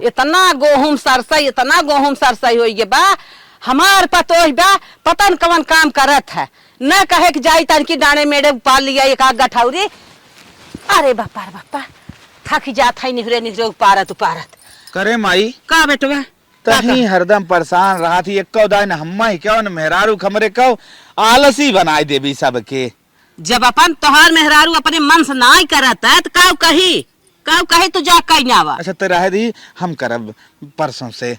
इतना गोहुम सरसई हो बा हमार पतो बा पतन कवन काम करत है न कहे कि जाई तनकी दाने मेरे पाल लिया एक आग गठौरी। अरे बापा थक जात है निहरे उपारत करे माई का बेटवा तही हरदम परेशान रहा थी एक दान हम्मा ही क्यों न मेहरारू खमरे कहो आलसी बनाए देवी सबके। जब अपन तोहार मेहरारू अपने मन से ना करत है तो काऊ कही तू जा कहीं आवा। अच्छा तो रह दी हम करब परसों से।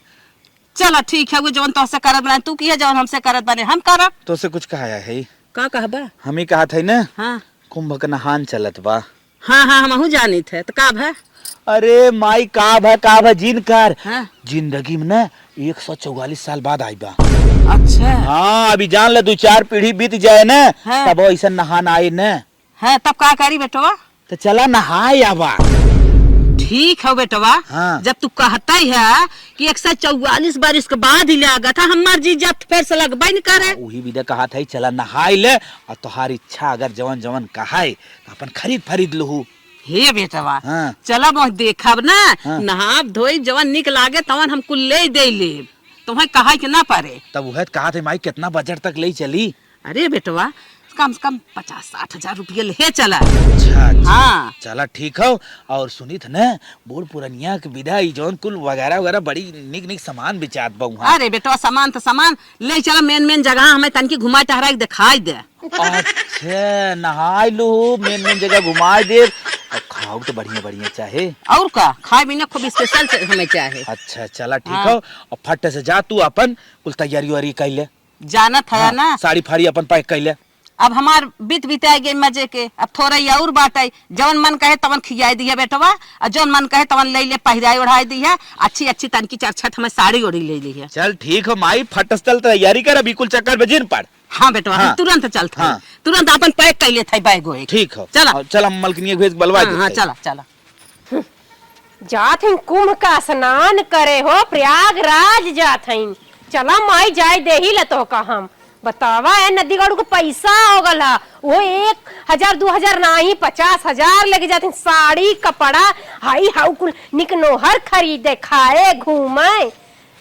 चलो ठीक है वो जवन तोहसे करत बने तू की है जवन हमसे करत बने हम करब। तो से कुछ कहा है का कहबा हम ही कहा था ना। हाँ कुंभ का नहान चलत बा। हाँ हम जानी थे तो का है। अरे माई का भा जिनकर हाँ? जिंदगी में ना 144 साल बाद आई बा। अच्छा हाँ अभी जान ले 2-4 पीढ़ी बीत जाए ना। हाँ? तब ऐसा नहान आए न है तब का करी बेटवा। तो चला नहाए आवा। ठीक है बेटवा। हाँ? जब तू कहता ही है कि 144 बरिस के बाद ही लगा था हमार जी जब फिर से लगबे न करे। वही विदा कहा था चला नहाए ले और तुहारी इच्छा अगर जवन जवन कहाए तो अपन खरीद लहू। हे बेटवा हाँ? चला बहुत देखब ना। हाँ? नहाब धोई जवन निक लागे तवन हमको ले दे ले तुम्हें कहा कि ना पारे। तब वह कहा थे माई कितना बजट तक ले चली। अरे बेटवा कम से कम 50-60 हजार रुपये ले चला। अच्छा हाँ चला ठीक हो। और सुनी थ न बूढ़ पुरनिया के विदा जौन कुल वगैरह बड़ी निक सामान बेचात बा। अरे बेटवा सामान तो सामान ले चला मेन जगह हमें तनकी घुमा टहरा के दिखाई दे। अच्छा नहाई लो मेन जगह घुमा दे और खाओ तो बढ़िया चाहे और का खाए भी ना खूब स्पेशल हमें चाहे। अच्छा चला ठीक हाँ? हो और फट से जा तू अपन कुल तैयारी वारी कर ले। जानत है ना साड़ी फाड़ी अपन पैक कर ले। अब हमार बीत गए मजे के अब थोड़ा और बाटे जवन मन कहे तवन खियाई दिया बेटवा और जवन मन कहे तवन ले ले पहिराई ओढ़ाई दिया अच्छी तनकी चरछट हमें साड़ी ओढ़ी ले ली है। चल ठीक हो माई फट से चल तैयारी कर अभी कुल चक्कर बजिन पड़। हाँ बेटवा हाँ? तुरंत चलता हाँ? तुरंत अपन पैक कर लेते बैग हो। ठीक हो चला चल मलकनिया भेज बलवा दे। हाँ चला जात हईं कुंभ का स्नान करे हो प्रयागराज जात हईं। चला माई जाए दे ही लतो का हम बतावा है नदी गाड़ू को पैसा हो गला वो 1,000-2,000 नहीं 50,000 लेके जाते साड़ी कपड़ा हाई हाउ कुल निक नोहर खरीदे खाए घूमे।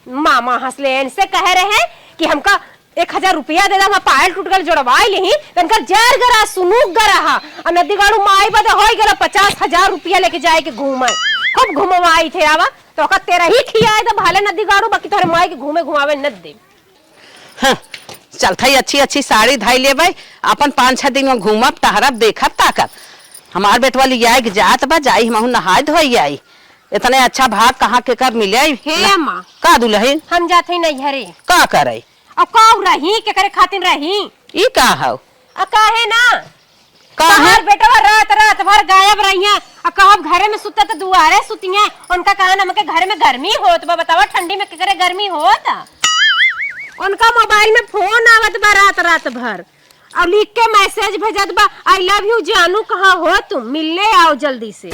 मामा हंसले इनसे कह रहे हैं कि हमका 1,000 रुपया दे दा पायल टूट गल जोड़वाई ली तनकर जर गरा सुनूक गरा और नदी गाड़ू माई बदे हो गला 50,000 रुपया लेके जाए के घूमे खूब घुमवाई थे आवा तो का तेरा ही खियाए तो भाले नदी गाड़ू बाकी तोरे माई के घूमे घुमावे न दे। चलता ही अच्छी साड़ी धाई ले भाई अपन 5-6 दिन में घूमब टहरब देखब ताकब। हमार बेटवा लिया जात बा जाई हम नहाय धोई आई इतने अच्छा भाग कहाँ के कर मिले। हे माँ का दुल्हन हम जाते नहीं हरे का करे अब का रही के करे खातिर रही ई का हो काहे ना कहा बेटा रात भर गायब रही है कहब घरे में सुता तो दुआरे सुतिए उनका कहा नमके घर में गर्मी होत बा बतावा ठंडी में के करे गर्मी होत। उनका मोबाइल में फोन आवत बा रात भर और लिख के मैसेज भेजत बा आई लव यू जानू कहाँ हो तुम मिलने आओ जल्दी से।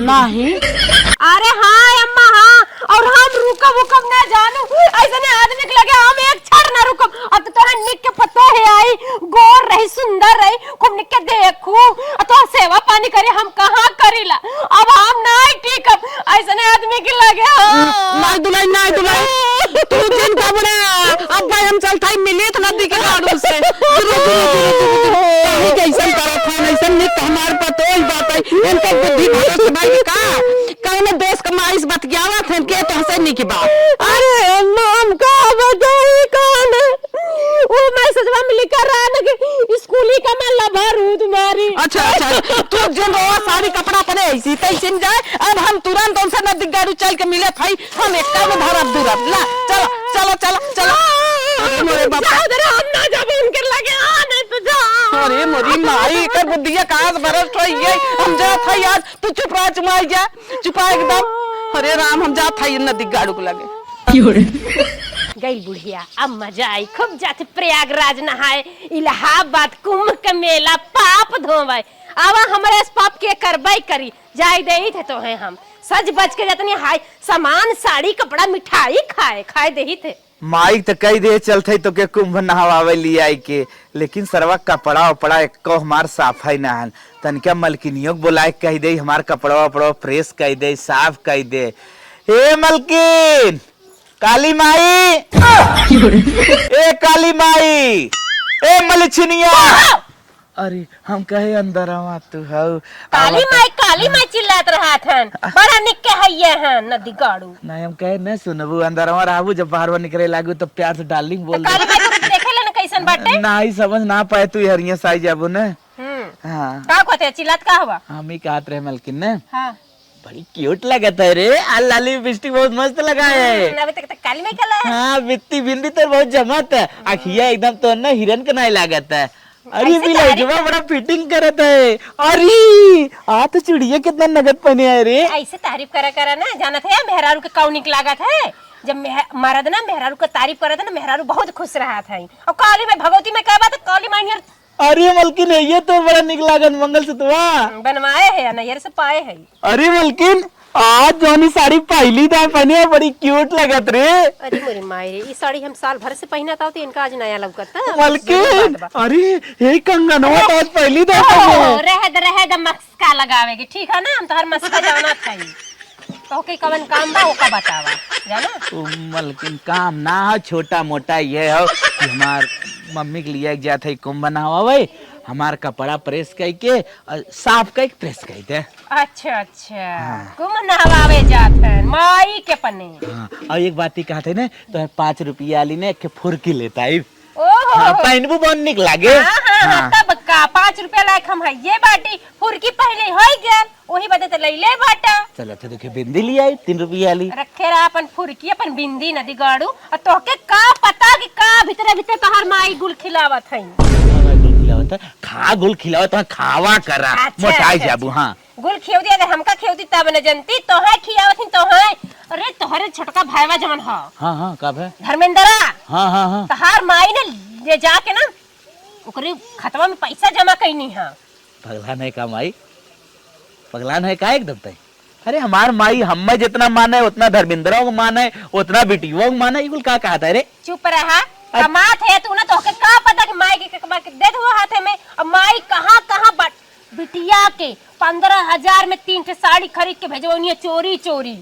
नहीं अरे हाँ अम्मा हाँ और हम रुकब ना जानू ऐसे आदमी के लगे हम एक क्षण ना रुकब। अब तो तोरा निक के पता है आई गोर रही सुंदर रही खूब निक के देखू तो सेवा पानी करे हम कहाँ करीला अब हम नहीं ठीक ऐसे आदमी के लगे। नहीं दुल्हन तू दिन कबरे अब भाई हम चलता ही मिले तो नदी के गाड़ू से जैसन करत है ऐसन निक हमार पतो ही बात है इनका बुद्धि भरोसे भाई का कौन देश कमाइस बतियावत है के तो हसे निक बा। अरे नाम का बताई कौन वो मैसेज में लिखा रहा ना कि स्कूली का मैं लभर हूँ तुम्हारी। अच्छा तू जो रोवा साड़ी कपड़ा पहने ऐसी तैसे जाए अब हम तुरंत उनसे नदी गाड़ू चल के मिले भाई हम एक में धरब दूरब ला चलो मोरे बापा हम ना जब उनके लगे नहीं तो जा। अरे मोरी माई कर बुद्धिया कहां से बरस रही है हम जा था आज तू चुप रहा चुमाई जा चुपा एकदम। अरे राम हम जा था नदी गाड़ू को लगे गई बुढ़िया अब मजा आई खूब जाते प्रयागराज नहाए इलाहाबाद कुंभ का मेला पाप धोवे आवा हमारे पाप के करबई करी जाई दे थे तो है हम सज बज के जतनी हाय सामान साड़ी कपड़ा मिठाई खाए दे थे। माइक तो कई दे चलते तो के कुंभ नहवावे लिया के लेकिन सरवा कपड़ा उपड़ा एक हमार साफाई नहन तनिका मलकिनियों बोलाए कह दे हमार कपड़ा उपड़ा प्रेस कह दे साफ कह दे ए मलकिन, काली माई, ए काली माई, ए मलछिनिया। अरे हम कहे अंदर आवा तू हऊ। काली माई चिल्लात रहा था, बड़ा निक के हइये हैं नदी गाड़ू। नहीं हम कहे न सुनबू, अंदर आवा रहबू, जब बाहर निकले लागू तो प्यार से डार्लिंग बोल काली माई को देखे लेना कैसन बाटे। नहीं समझ ना पाए तू हरिया साई जाबू न। हाँ का कहते चिल्लात का हुआ? हम ही कहत रहे मलकिन न। हाँ बड़ी क्यूट लगत है रे, लाली लिपस्टिक बहुत मस्त लगा है। अभी तक काली माई कला है। हाँ बित्ती बिंदी तो बहुत जमत है, आखिया एकदम तो न हिरन के नहीं लागत है। अरे भी लाइजवा बड़ा फिटिंग करत है। अरे आ तो चिड़िया कितना नगद पहने है रे। ऐसे तारीफ करा ना, जानत है मेहरारू के कौ निक लागत है। जब मर्द ना मेहरारू का तारीफ करत ना, मेहरारू बहुत खुश रहा था। और काली में भगवती में क्या बात है, काली माई अरे मलकिन ये तो बड़ा निक लागत मंगलसूत्रवा बनवाए है नैयर से पाए है। अरे मलकिन आज जोनी साड़ी पहली दाम पहने है, बड़ी क्यूट लगत रे। अरे मोरी माई रे, ये साड़ी हम साल भर से पहना था, तो इनका आज नया लौकता। मलकिन अरे हे कंगनवा तो आज पहली दाम पहने। रहे द मस्का लगावेगी, ठीक है ना? हम तो हर मस्का जाना था। तो के कवन काम बा ओका बतावा जाना। मलकिन काम ना हो, छोटा मोटा ये हो कि हमार मम्मी के लिए जात है कुंभ बना हुआ भाई, हमार कपड़ा प्रेस करके साफ करके प्रेस कर दे। अच्छा अच्छा कुम नहवावे जात है माई के पने। हाँ, और एक बात ही कहते ना तो 5 रुपया वाली ने के फुर्की लेता है। ओहो हाँ, पहनबू बहुत निक लागे। हाँ, तब का 5 रुपया लायक हम है ये बाटी फुर्की पहले हो गया, वही बदे तो ले ले बाटा। चलो तो देखिए बिंदी लिया 3 रुपया वाली रखे रहा अपन फुर्की अपन बिंदी नदी गाड़ू। और तोके का पता कि का भीतर भीतर तोहर माई गुल खिलावत है। गुल खिलावत खा गुल खिलावत खावा करा मोटाई जाबू। हाँ गुल खियो दिया, अगर हमका खियो दी तब न जनती तो है खियावत तो है। अरे तोहरे छोटका भाईवा जमन हा। हाँ हाँ कब है धर्मेंद्रा। हाँ हाँ हाँ तहार माई ने ले जाके ना ओकरे खतवा में पैसा जमा कैनी है। पगला नहीं का माई, पगला नहीं का एकदम तय। अरे हमार माई हमें जितना माने उतना धर्मेंद्र को माने, उतना बिटियों को माने। इकुल का कहता है रे? चुप रहा, कमात है तू ना, तो के का पता कि माई के कमा के दे दो हाथे में। और माई कहां कहां बिटिया के 15,000 में 3 ठे साड़ी खरीद के भेजवनी चोरी चोरी।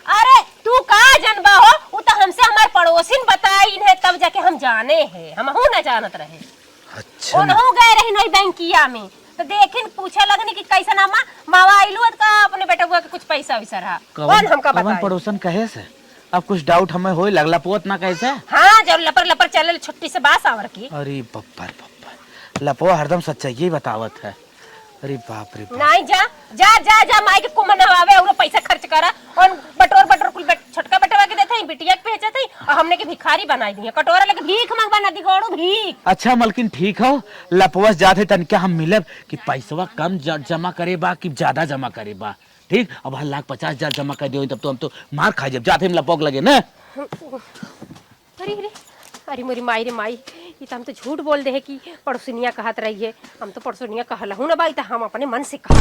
अरे तू का जनबा हो, वो तो हमसे हमार पड़ोसिन बताई है, तब जाके हम जाने हैं, हम हो ना जानत रहे। अच्छा ओनहु गए रही नई बैंकिया में, तो देखिन पूछे लगनी कि कैसा नामा मावा आइलू का अपने बेटा बुआ के कुछ पैसा वैसा रहा। कौन हमका बताई? पड़ोसन कहे से अब कुछ डाउट हमें होए लगला पोत ना कैसे। हाँ जब लपर लपर चले छुट्टी से बास आवर की। अरे बब्बर लपो हरदम सच्चाई बतावत है। अरे बाप रे बाप। नहीं जा जा जा जा माई के कुमन आवे और पैसा खर्च करा और बटोर कुल छोटका बेटवा के देते बिटिया के भेजत है, और हमने के भिखारी बनाई दी है। कटोरा लेके भीख मंगवा नदी गोड़ू भीख। अच्छा मलकिन ठीक हो, लपवस जाते तन क्या हम मिलब कि पैसवा कम जमा करे बा कि ज्यादा जमा करे बा? ठीक अब 1,50,000 जमा कर दियो तब तो हम तो मार खा जब जाते हम लपोक लगे ना। अरे अरे अरे मोरी माई रे माई, ये तो हम तो झूठ बोल दे है कि पड़ोसनिया कहत रही है। हम तो पड़ोसनिया कहलहू ना भाई, तो हम अपने मन से कहा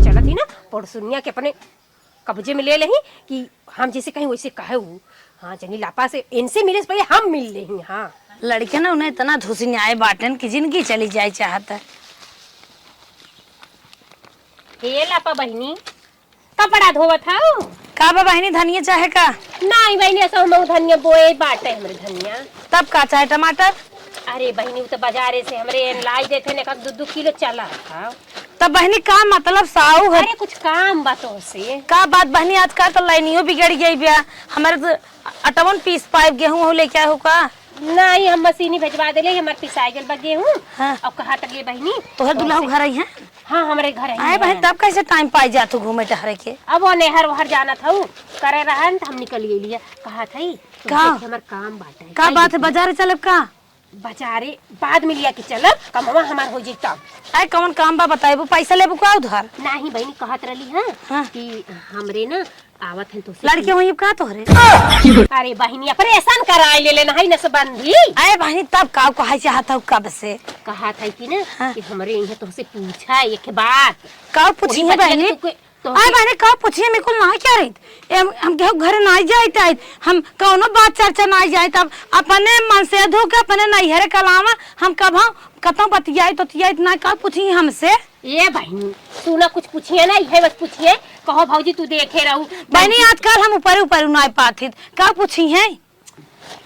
चलत ही ना पड़ोसनिया के अपने कब्जे में ले लही कि हम जैसे कहीं वैसे कहे। हाँ जनी लापा से इनसे मिले से पहले हम मिल ले। हाँ लड़के ना उन्हें इतना धुसियाए बाटन की जिंदगी चली जाए चाहता। ये लापा बहनी कपड़ा धोवत था का बा बहनी धनिया चाहे का? नहीं बहनी ऐसा हम धनिया बोए बाटे हमरे धनिया। तब का चाहे टमाटर? अरे बहनी वो तो बाजारे से हमरे लाई देते ने 2-2 किलो चला था। तब बहनी का मतलब साऊ है? अरे कुछ काम बातों से का बात बहनी, आजकल तो लाइनियों बिगड़ गई बिया। हमारे तो 58 पीस पाइप गेहूं हो लेके आए हो का? नहीं हम मशीनी भेजवा देले, हमार पिसाई गल बा गेहूं। हाँ। अब कहा तक ले बहनी तोहर दुल्हा घर आई है? हाँ हमारे घर आए बहन, तब कैसे टाइम पाई जा तू घूमे टहरे के? अब वो नेहर वहर जाना था करे रहन, हम निकल गेलिए। कहा था का हमार काम बाटे का बात है, बाजार चलब का? बाजारे बाद में लिया के चलब, कमवा हमार हो जी तब। आए कौन काम बा बताइबू, पैसा लेबू का उधार? नहीं बहनी कहत रही है हाँ। कि हमरे ना आवत है तो लड़के वही का तोहरे? अरे बहनी ऑपरेशन कराए ले लेना है नसबंदी। आए बहनी तब का कहा चाहता हूँ कब से कहा था कि ना हाँ। कि हमरे यहाँ तुमसे पूछा एक बात। का पूछी है बहनी? आए बहनी का पूछिए, मेरे को ना क्या रही हम केहू घर ना जाए, हम कौनो बात चर्चा ना जाए, तब अपने मन से धो के अपने नैहरे कलावा हम कब कतों बतियाई तो ना का पूछी हमसे। ये बहनी तू ना कुछ पूछिए ना, यह बस पूछिए, कहो भौजी तू देखे रहू बहनी आजकल हम ऊपर ऊपर नहीं पाते का पूछी है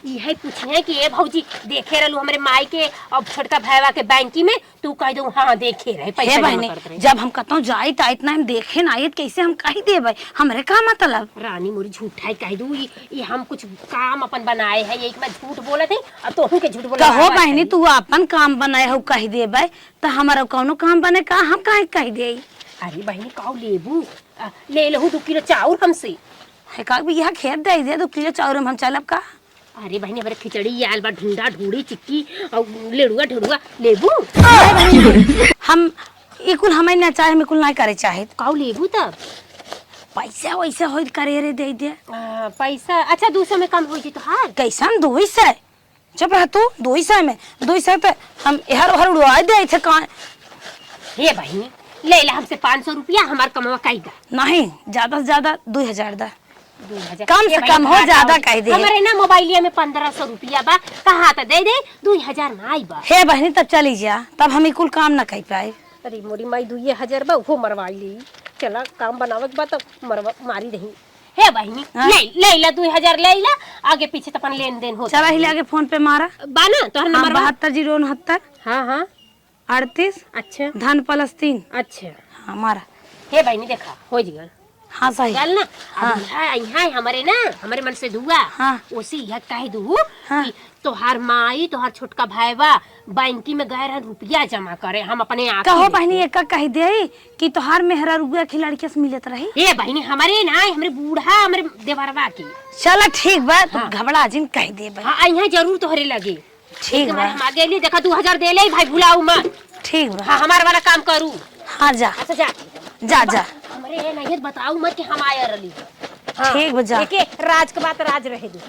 यही पूछिए कि ये भौजी देखे रहू हमारे माई के अब छोटका भैया के बैंकी में, तू कह दू हाँ देखे रहे पैसा हे जमा बहनी करत रहे। जब हम कतौ जाई त इतना हम देखे ना आइत कैसे हम कही देबै हमरे का मतलब रानी मोरी झूठा ही कह दू, ये हम कुछ काम अपन बनाए है, ये मैं झूठ बोलत है अब तो के झूठ बोला कहो बहनी तू अपन काम बनाए हो कही देबै त हमारा कौनो काम बने का हम काहे कही दे। अरे बहनी कहो लेबू ले लहू 2 किलो चाउर हमसे। है का भी यह खेत दे दे 2 किलो चाउर हम चलब का। अरे बहनी हमारे खिचड़ी आयल बा ढूंढा ढूंढी चिक्की और लेड़ुआ ढेड़ुआ लेबू हम इकुल हमें ना चाहे हम इकुल नहीं करे चाहे कहो लेबू तब पैसा वैसा हो करे रे दे दे पैसा अच्छा 200 में कम हो जी तो हार कैसन 200 चुप रह तू 200 में 200 पे हम इहर उहर उड़वा दे थे का। हे बहनी ले ला हमसे 500 रुपया हमार कमवा कही दा। नहीं ज्यादा से ज्यादा 2000 दा 2000 कम से कम हो ज्यादा कह दे। हमारे ना मोबाइलिया में 1500 रुपया बा कहा तो दे दे 2000 ना आई बा। हे बहनी तब चली जा तब हम कुल काम ना कर पाए। अरे मोरी माई 2000 बा वो मरवाई ली चला काम बनावे के बाद तो मारी रही। हे बहनी ले ला 2000 ले ला आगे पीछे तो अपन लेन देन हो चला हिले आगे फोन पे मारा बाना तोहर नंबर 72 हां हां 38 अच्छा धन प्लस 3 अच्छा हमारा। हे बहनी देखा हो जी हाँ सही चल ना हाँ हमारे ना हमारे मन से दुआ हाँ उसी यह कह दू हाँ कि तोहार माई तोहार छोटका भाईवा बैंकी में गए रह रुपया जमा करे हम अपने आप कहो बहनी एक कह दे कि तोहार मेहरा रुपया की लड़के से मिलत रही। ए बहनी हमारे ना हमारे बूढ़ा हमारे देवरवा की चल ठीक बा तू घबरा जिन कह दे बा। हाँ यहाँ जरूर तोहरे लगे ठीक बा हम आगे लिए देखा 2000 दे ले भाई भुलाऊ मत। ठीक बा हाँ हमारे वाला काम करू। हाँ जा अच्छा जा जा जा हमारे नहीं बताऊ मत कि हम आया रही। ठीक बा जा देखे राज के बात राज रहे दू।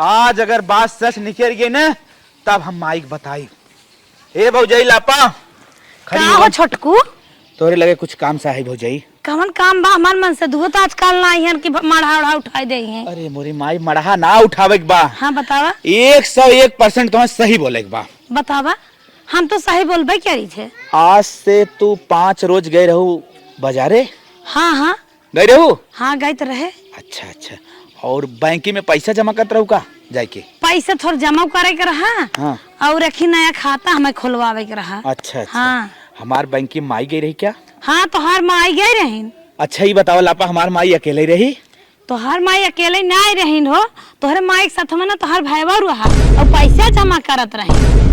आज अगर बात सच निकल गई ना तब हम माइक बताई। ए भौजाई लापा का हो छोटकू तोरे लगे कुछ काम सा है भौजाई। कवन काम बा हमार मन से दुगो तो आजकल ना हन कि मढ़ा उड़ा उठाई दे हैं। अरे मोरी माई मड़हा ना उठावे के बा। हाँ बतावा 101% तुम्हें सही बोले के बा। बतावा हम तो सही बोलबे क्या रही थे। आज से तू 5 रोज गए रहू बाजारे। हाँ हाँ गए रहू। हाँ गए तो रहे। अच्छा अच्छा और बैंकी में पैसा जमा करते रहू का जाए के पैसा थोड़ा जमा करे के रहा हाँ और रखी नया खाता हमें खुलवावे के रहा। अच्छा अच्छा हाँ हमार बैंकी में माई गई रही क्या। हाँ तोहार माई गई रहीन। अच्छा ही बताओ लापा हमार माई अकेले रही। तोहार माई अकेले ना रहीन हो तोहरे माई के साथ में ना तोहार भाईवा रहा और पैसा जमा करत रही।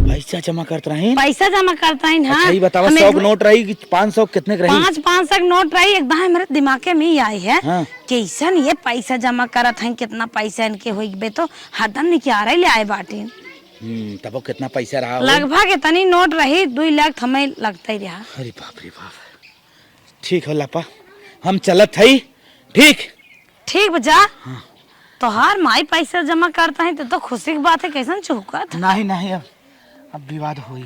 पैसा जमा करते रहे। पैसा जमा करता है। हाँ अच्छा ही बताओ 100 नोट रही कि 500 कितने रही। 500 नोट रही एकदम मेरे दिमाग में ही आई है। हाँ। कैसन ये पैसा जमा करत है कितना पैसा इनके होई तो हरदम निकाल ले आए बाटी। तब वो कितना पैसा रहा। लगभग इतनी नोट रही 2 लाख हमें लगता ही रहा। अरे बाप रे बाप। ठीक हो लापा हम चलत है। ठीक ठीक बजा। हाँ। तोहार माई पैसा जमा करता है तो खुशी की बात है कैसन चौकत। नहीं नहीं अब विवाद हुई।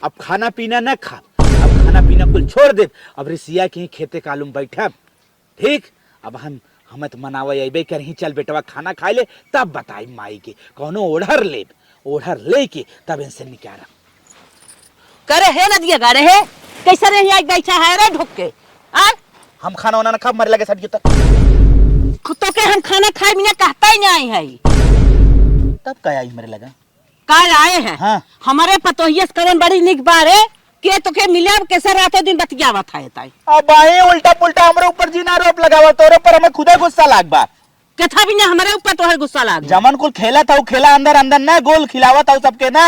अब खाना पीना न खा अब खाना पीना कुल छोड़ दे। अब रिसिया के खेते कालूम बैठा ठीक। अब हमें तो मनावे अबे कर ही चल बेटवा खाना खाए ले तब बताई माई के कौनो ओढ़र ले के तब इनसे निकारा करे है ना दिया गारे है कैसा रे आज बैठा है रे ढुक के। आ हम खाना वाना न खा मर लगे सब तो के हम खाना खाए बिना कहता ही नहीं है। तब क्या आई मेरे लगा काल आए हैं। हाँ। हमारे पतोहियस करन बड़ी निक बारे के तो के मिले कैसे रातों दिन बतियावत है ताई। अब आए उल्टा पुल्टा हमरे ऊपर जीना आरोप लगावा तोरे पर हमें खुदा गुस्सा लाग बा। कथा भी ना हमारे ऊपर तोहर गुस्सा लाग। जमन कुल खेला था खेला अंदर अंदर ना गोल खिलावत था सबके ना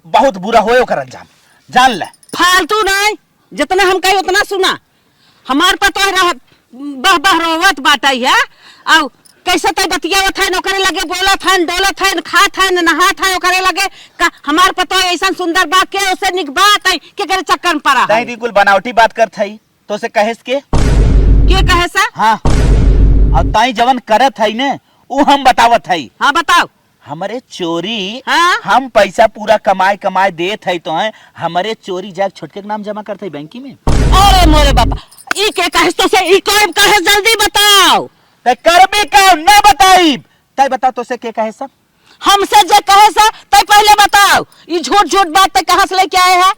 बहुत बुरा होए ओकर अंजाम जान ले। फालतू नहीं जितना हम कहे उतना सुना हमार पर तो बह बह रोवत बाटई है और कैसे तो बतियावत है नौकरे लगे बोलत है डोलत है खात है नहात है ओकरे लगे का हमार पतो ऐसा सुंदर बात के उसे निक बात है के करे चक्कर में पड़ा है। तई कुल बनावटी बात करत है तो से कहेस के कहे सा। हां और ताई जवन करत है ने उ हम बतावत है। हां बताओ। हमरे चोरी हाँ? हम पैसा पूरा कमाए देत है तो है हमरे चोरी जाग छोटके के नाम जमा करते है बैंकी में। अरे मोरे बापा ई के कहे तो से ई कोई कहे जल्दी बताओ। ते करबे का न बताई तई बता तो से के कहे सब हमसे जे कहे से तय पहले बताओ, ये झूठ झूठ बात तय कहाँ से लेके आए हैं?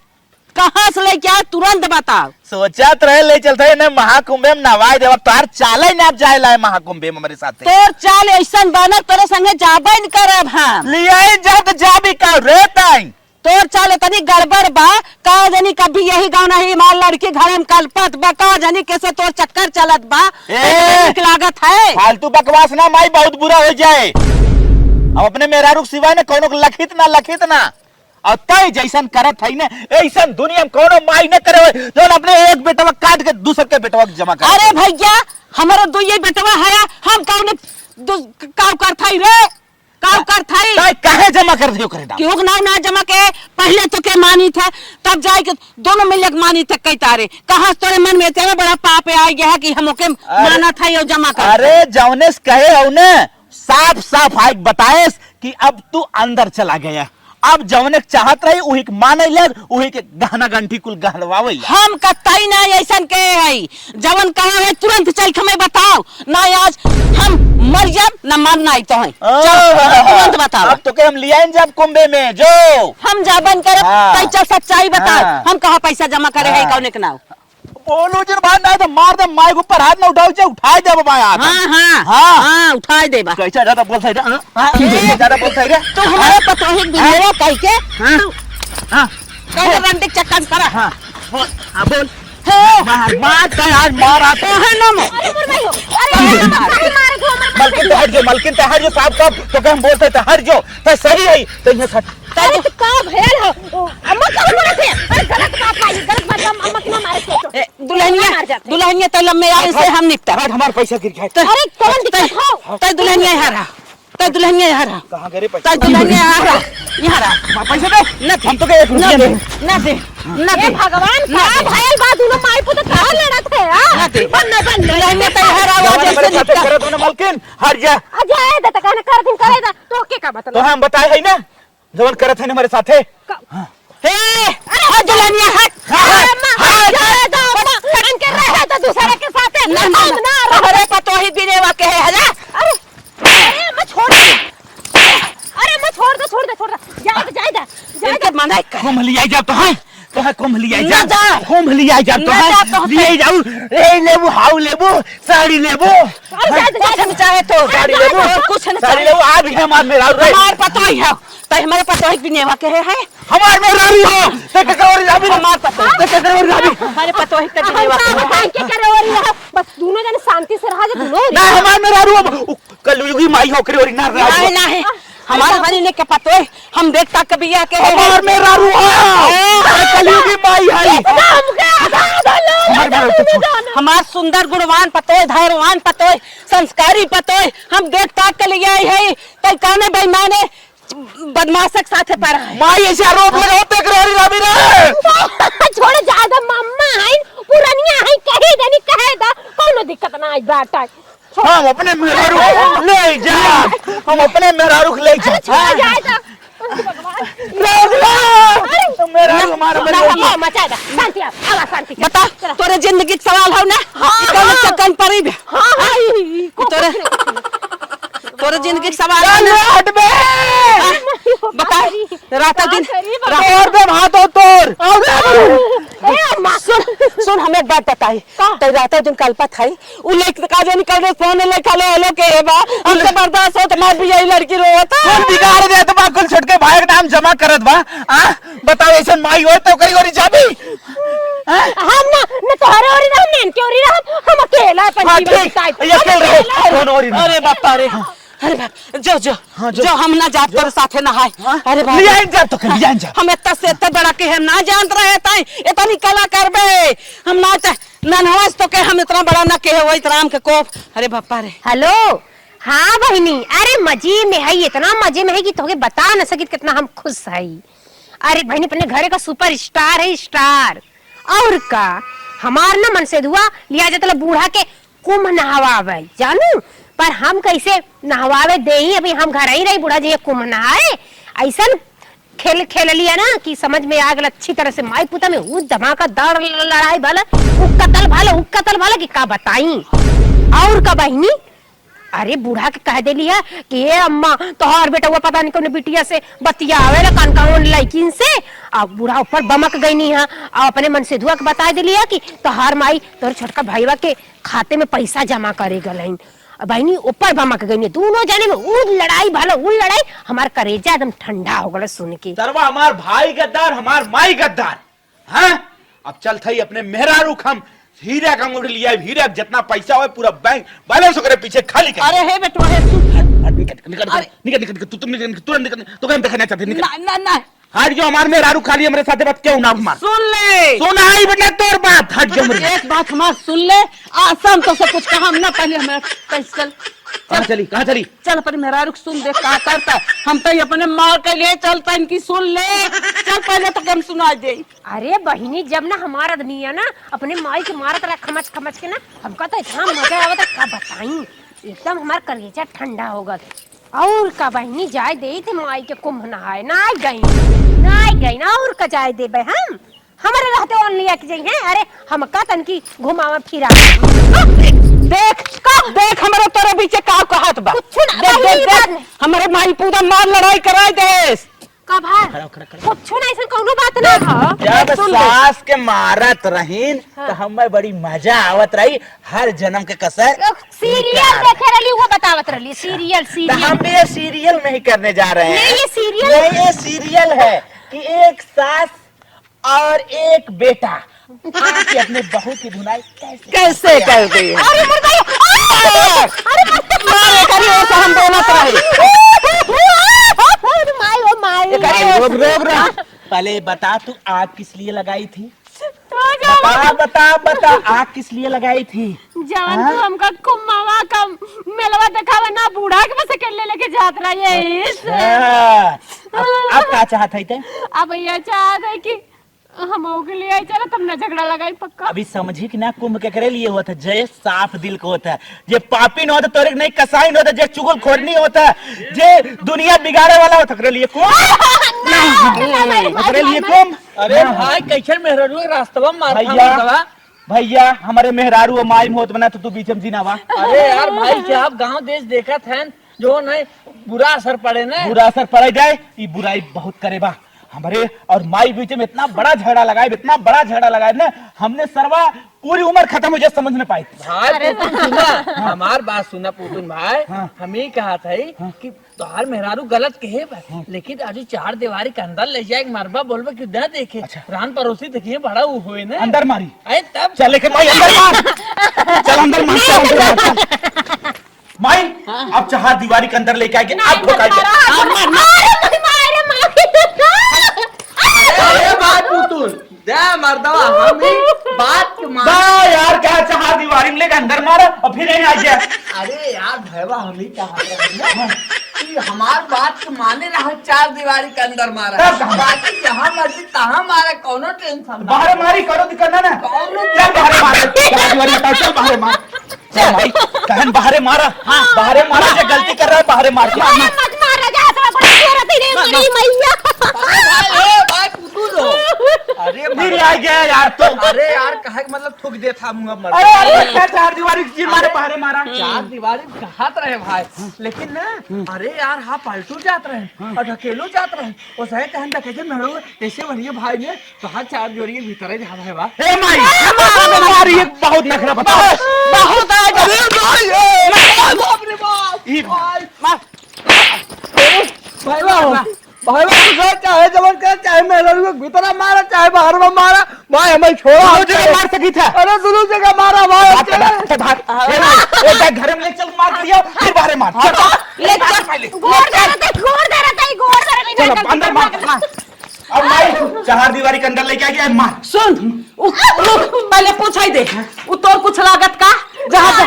कहाँ से लेके आए तुरंत बताओ। सोचत रहे ले चलते है ना महाकुंभ में नवाई देव तार चाले ना जाए लाए महाकुंभ में हमारे साथ तोर चाल ऐसा बनत तोरे संगे जाबे न करब हम। लिया जात जाबी का रेताई तोर चाल तनी गड़बड़ बा का जानी कभी यही गाँव नहीं मार लड़की घर में कल्पत बा का जानी कैसे तोर चक्कर चलत बा लागत है। फालतू बकवास ना माई बहुत बुरा हो जाए। अब अपने मेरा रुख सिवाय ने कोनो लखित ना और तय जैसन करत है ना ऐसन दुनिया में कोनो माई न करे जो अपने एक बेटवा काट के दूसर के बेटवा जमा करे। अरे भैया हमारा दो ये बेटवा है हम कौन काव करत है रे काव करत है तय काहे जमा कर दियो करे क्यों ना जमा के पहले तो के मानी था तब जाए के दोनों मिल के मानी थे कई तारे कहां तोरे मन में इतना बड़ा पाप आ गया है कि हम के माना था ये जमा कर। अरे जौनेस कहे हो न साफ साफ आई बताएस कि अब तू अंदर चला गया। अब जौने चाहत रही उही के माने ले उही के गहना गंठी कुल गहलवावे हम कतई ना ऐसन के है जवन कहा है तुरंत चल के मैं बताओ ना आज हम मर जाब ना मरना ही तो है तुरंत बताओ। अब तो के हम लिया जब कुंभे में जो हम जाबन करे पैसा सच्चाई बताओ हम कहा पैसा जमा करे है कौन के नाव बोलो जर भाई ना तो मार दे माई के ऊपर हाथ ना उठाओ चे उठाए दे बाबा यार। हां उठाए दे बा कैसा ज्यादा बोलता है ज्यादा बोलता है तो हमारे पता है दुनिया कह के हां कह रंटे चक्कर करा हां बोल मार मार तो आज मार आते हैं ना मलकिन तो हट जो साहब का तो हम बोलते थे हट जो तो सही है तो ये हट अरे तो का भेल हो अम्मा का मारे थे। अरे गलत बात अम्मा की ना मारे थे दुल्हनिया तो लम्बे आए से हम निपटा हमारे पैसा गिर गया। अरे कौन दिक्कत हो तो दुल्हनिया हारा तो दुल्हनिया हारा कहां गए पैसा तो दुल्हनिया हारा यारा पैसा दे ना हम तो के 1 रुपया ना दे हे भगवान का भयल बा दोनों माई पुत का लड़त है ना दे बन दुल्हनिया तो हारा आवाज से निपटा करे दोनों मलकिन हट जा अजय दे त कहने कर दिन करे दा तो के का बता तो हम बताए है ना जवन करत है हमारे साथे हे अरे दुल्हनिया हट जाए दो अम्मा कान के रहे तो दूसरे के साथ ना अरे पतो ही बिनेवा के है ना अरे मैं छोड़ दे अरे मैं छोड़ दे जाए इनके मनाई कर कुंभ लिया जा तो है कुंभ लिया ना जा। कुंभ लिया जा तो है लिए जाऊ ए लेबू हाउ लेबू साड़ी लेबू कुछ चाहे तो साड़ी लेबू कुछ नहीं साड़ी लेबू आ भी हमार में राउ रे हमार पतो ही है तो हमारे पतो ही बिनेवा के है हमार में राउ हो ते के और जाबी हमार पतो ते के और जाबी हमारे पतो ही के बिनेवा के के करे और रहा बस दोनों जन शांति से रहा जे दोनों ना हमार में राउ कलयुगी माई हो करे और ना राउ नहीं हमारे वाली ने के पतो है हम देखता कभी आ के हमार में राउ कलयुगी माई है हमार सुंदर गुणवान पतो है धैर्यवान पतो है संस्कारी पतो है हम देखता के लिए आई है तो कौन बेईमाने बदमाशक साथे पर है माई ऐसे आरोप लगाते करे राबी रे छोड़ ज्यादा मम्मा है पुरानिया है कहे दा कोनो दिक्कत ना है बेटा हम अपने मेहरारू ले जा हम अपने मेहरारू ले जा छोड़ जाए दा मेहरारू हमारा ना मचा दा शांति आवा शांति बता तोरे जिंदगी के सवाल हो ना कौन चक्कन परी बे तोरे तोरे जिंदगी के सवाल है ना हट बे बता रात दिन तोड़ दे हाथों तोड़ ए अम्मा सुन हमें एक बात बताई तो रात दिन कल्पत है उ लेक का जो निकल रहे फोन लेखा ले हेलो के बा हमसे बर्दाश्त हो तो मैं भी यही लड़की रोता कौन बिगाड़ दे तो बा कुल छोड़ के भाई का नाम जमा करत बा आ बताओ ऐसा माई हो तो करी और जाबी हम ना तोहरे और ना नैन के और हम अकेला पंजी टाइप ये खेल रहे कौन और अरे बापा रे अरे बाप जो हम ना जात तेरे साथे ना है अरे बाप लिया जा तो लिया जा हम इतना से इतना बड़ा के हम ना जानत रहे ताई इतनी कला करबे हम ना ननहवास तो के हम इतना बड़ा ना के वही राम के कोप अरे बापा रे हेलो हाँ बहनी अरे मजे में है इतना मजे में है कि तोके बता न सकित कितना हम खुश है। अरे बहनी अपने घरे का सुपर स्टार है स्टार और का हमार ना मन से दुआ लिया जाता बूढ़ा के कुंभ नहवावे जानू पर हम कैसे नहवावे दे ही अभी हम घर ही रही बूढ़ा जी कुंभ नहाए ऐसा खेल लिया ना कि समझ में आ गया अच्छी तरह से माई पुता में धमाका दौड़ लड़ाई भला कतल भला कि का बताई और का बहनी अरे बूढ़ा के कह देली है कि ये अम्मा तोहार बेटा हुआ पता नहीं कौन बिटिया से बतियावे ला कौन लड़किन से। अब बूढ़ा ऊपर बमक गई है और अपने मन से धुआ के बता दिली है कि तोहार माई तोहर छोटका भाईवा के खाते में पैसा जमा करे गलन। बहनी ऊपर बमक गई, दोनों जाने में ऊ लड़ाई भलो ऊ लड़ाई, हमार करेजा एकदम ठंडा हो गया सुन के। सरवा हमार भाई गद्दार, हमार माई गद्दार। हाँ अब चल थई अपने मेहरारू हम हीरा का अंगूठी लिया, हीरा जितना पैसा हो पूरा बैंक बैलेंस करे पीछे खाली कर। अरे हे बेटवा हे सुन, निकल तू तुम तुरंत निकल, तो कहीं देखना चाहते निकल। ना ना हट जो हमार मेहरारू खाली हमरे साथे बात क्यों ना मार। सुन ले, सुना ही बेटा तोर बात, हट जो मेरे। एक बात हमार सुन ले, आसाम तो सब कुछ कहा हम ना पहले हमारा पैसा कहाँ चली चल अपने मेहरा रुख सुन देख का करता है। हम तो अपने माँ के लिए चलता इनकी सुन ले, चल पहले तो हम सुना दे। अरे बहिनी जब ना हमारा आदमी है ना अपने माई के मारत रहा खमच खमच के ना, हमका तो इतना मजा आवता का बताई, एकदम हमारा कलेजा ठंडा हो गया। और का बहिनी जाए दे थे माई के कुंभ नहाए ना गई ना और का जाए दे बे हम हमारे रहते ऑन लिया के जाई हैं। अरे हम का तन की घुमावा फिरा देख हमारे तोरे बीच का कहत बा, कुछ ना देख हमारे माई पूरा मार लड़ाई कराई देस का भाई कुछ ना ऐसा कोनो बात ना है। जब सास के मारत रहीन तो हमें बड़ी मजा आवत रही, हर जन्म के कसर सीरियल देखे रही वो बतावत रही सीरियल तो हम भी ये सीरियल में ही करने जा रहे हैं। नहीं ये सीरियल है कि एक सास और एक बेटा कि अपने बहू की धुनाई कैसे कर दी। अरे मर गई, मारे करिए ऐसा हम दोनों रहे। पहले बता तू आग किस लिए लगाई थी, बता आग किस लिए लगाई थी। जवन तू हमका कुम्मावा का मेलवा दिखावा ना बूढ़ा के बस अकेले लेके जात रहा है अब क्या चाहत है? अब ये चाहत है कि हम के लिए आई चलो तुमने झगड़ा लगाई पक्का। अभी समझी कि ना कुंभ के करे लिए होता जय साफ दिल को होता है, जे पापी न होता तोरे नहीं कसाई न होता, जे चुगल खोरनी होता, जे दुनिया बिगाड़े वाला होता करे लिए कुंभ करे लिए कुंभ। अरे भाई कैसे मेहरारू रास्तवा मार भैया हमारे मेहरारू और माई मोहत बना तो तू बीच में जीना बा। अरे यार भाई क्या आप गांव देश देखा था जो नहीं बुरा असर पड़े ना, बुरा असर पड़े जाए, ये बुराई बहुत करे बा। हमारे और माई बीच में इतना बड़ा झगड़ा लगाए ना, हमने सरवा पूरी उम्र खत्म हो जाए समझ न पाई। भाई सुना हमार बात सुना पुतुन भाई, हाँ। हम ही कहा था कि तोहार मेहरारू गलत कहे लेकिन आज चार दीवारी के अंदर ले जाए मरबा बोलबा क्यों ना देखे। अच्छा। रान पड़ोसी देखिए बड़ा वो हुए ना अंदर मारी अरे तब चल लेके माई अंदर मार, चल अंदर मार। माई अब चार दीवारी के अंदर लेके आएगी अब ठोकाई। अरे बात पुतुन दे मर्दवा हम ही बात यार क्या चार दीवारी में लेके अंदर मारा और फिर यहीं आ गया। अरे यार भैया हम ही कहा कि हमार बात के माने रहा चार दीवारी के अंदर मारा, बाकी जहाँ मर्जी तहाँ मारा कोनो टेंशन बाहर मारी करो दिक्कत ना चल बाहर मार, चार दीवारी हटाओ, चल बाहर मार। चल भाई कहन बाहर मारा, हाँ बाहर मारा, जो गलती कर रहा है बाहर मार के। अरे फिर आ गया यार तो। अरे यार कहे मतलब थूक दे था मुंह मर। अरे क्या चार दीवारी की मारे बाहर मारा। चार दीवारी कहत रहे भाई लेकिन ना अरे यार हाँ पलटू जात रहे और ढकेलू जात रहे वो सही कहन देखे मेरे ऐसे बढ़िए भाई ने कहा चार जोड़ी के भीतर जा भाई बा ए माई मारी एक बहुत नखरा बता बहुत आ गया बाप रे बाप ई भाई मार भाई भाई बाबू चाहे जबन कर चाहे मेरे को भीतर मारा चाहे बाहर में मारा भाई हमें छोड़ा दो जगह मार सकी था। अरे दोनों जगह मारा भाई एक घर में ले चल मार दिया फिर बाहर मार ले चल पहले चलो अंदर मार। अब माई चार दीवारी के अंदर लेके आ गया मार। सुन पहले पूछाई दे उ तोर कुछ लागत का जहाँ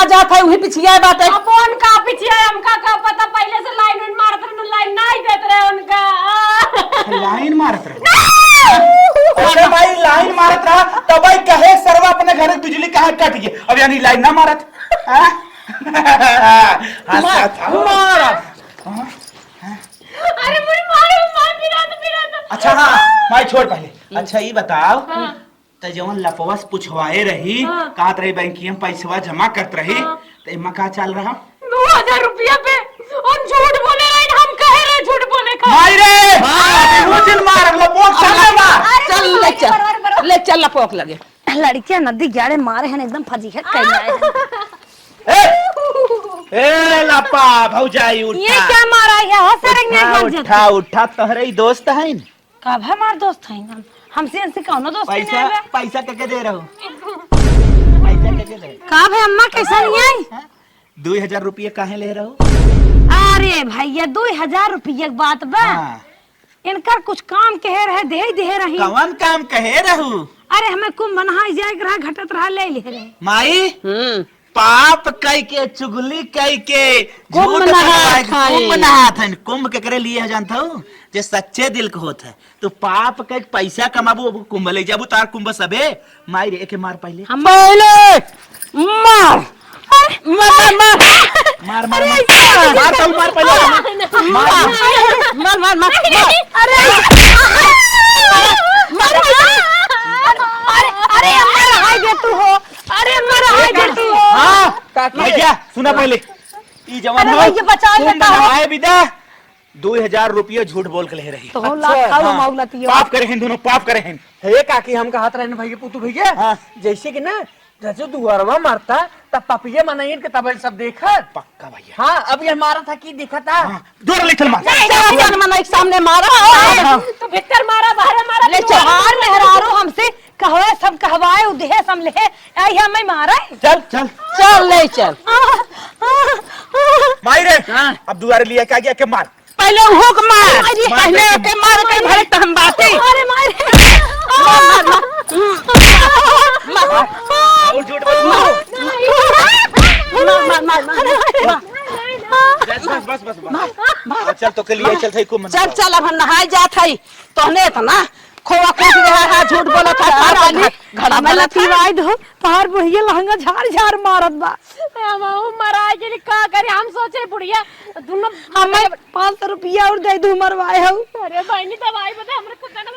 जाता है वही पिछिया बात है। कौन का पीछे हमका का पता पहले से लाइन मारत रहे लाइन नहीं देत रहे उनका लाइन मारत रहा। अरे भाई लाइन मारत रहा तब भाई कहे सरवा अपने घर में बिजली कहाँ कट गई, अब यानी लाइन ना मारत मारत। अरे मुझे मार फिरा तो अच्छा हाँ माई छोड़ पहले। अच्छा ये बताओ तो जवन लपवस पुछवाए रही कहत रही बैंकिया में पैसवा जमा करत रही तो इमा का चल रहा 2000 रुपया पे और झूठ बोले रहे हम कहे रहे झूठ बोले का माई रे रोजिन मार लपोक चले बा चल ले चल लपोक लगे लड़कियां नदी गाड़े मारे हैं एकदम फजीहत करने आए हैं। ए लपा भौजाई उठा ये क्या मारा है हो सरक नहीं उठा उठा तोहरे ही दोस्त है कब है हमार दोस्त है हमसे इनसे कौन दोस्त नहीं पैसा है पैसा के दे रहो पैसा के दे कब है अम्मा कैसा नहीं आई 2000 रुपये काहे ले रहो अरे भैया 2000 रुपये की बात बा इनकर कुछ काम कहे रहे दे रही कौन काम कहे रहू अरे हमें कुंभ बनाई जाए रहा घटत रहा ले रहे माई पाप कई के चुगली कई के कुंभ नहात हई। कुंभ नहात हई। कुंभ के करे लिए जानता हूँ जे सच्चे दिल के होत है तो पाप कई पैसा कमाबू कुंभ ले जाबू तार कुंभ सबे माई रे एके मार पहले हम पहले मार मार मार मार मार मार तो मार पहले मार मार मार अरे अरे अम्मा रहाई दे तू हो अरे अम्मा रहाई दे तू हो हाँ भैया सुना पहले ई जवान अरे हो भैया बचा कुंभ लेता हो। नहाए बिदा 2000 रुपये झूठ बोल के ले रही तो लाख खाओ मौलती हो पाप करे हैं दोनों पाप करे हैं हे काकी हम कहत रहे भैया पुतू भैया हाँ। जैसे कि ना जैसे दुआरवा मारता तब पपिया मनाइए के तब सब देखत पक्का भैया हाँ अब ये मारा था कि देखा था जोर ले चल मार चल मन एक सामने मारा तो भीतर मारा बाहर मारा ले चल हार मेहरारू हमसे कहवे सब कहवाए उधे सम ले आई हमें मारा चल चल चल ले चल माई रे अब दुआरे लिया क्या गया के मार पहले हुक मार पहले के मार के भरे तो हम बातें अरे मारे और झूठ बोल बस बस बस बस चल तो के लिए चल थे कुम चल चल अब हम नहाए जात हई तोहने तो ना खोवा कूट रहा है झूठ बोला था घड़ा मैं लतीवाई दो पहाड़ बुढ़िया लहंगा झाड़ झाड़ मारत बा हम मराए के लिए का करे हम सोचे बुढ़िया दोनों हमें 500 रुपया और दे दू मरवाए हो अरे बहनी दवाई बता हमरे खुद ना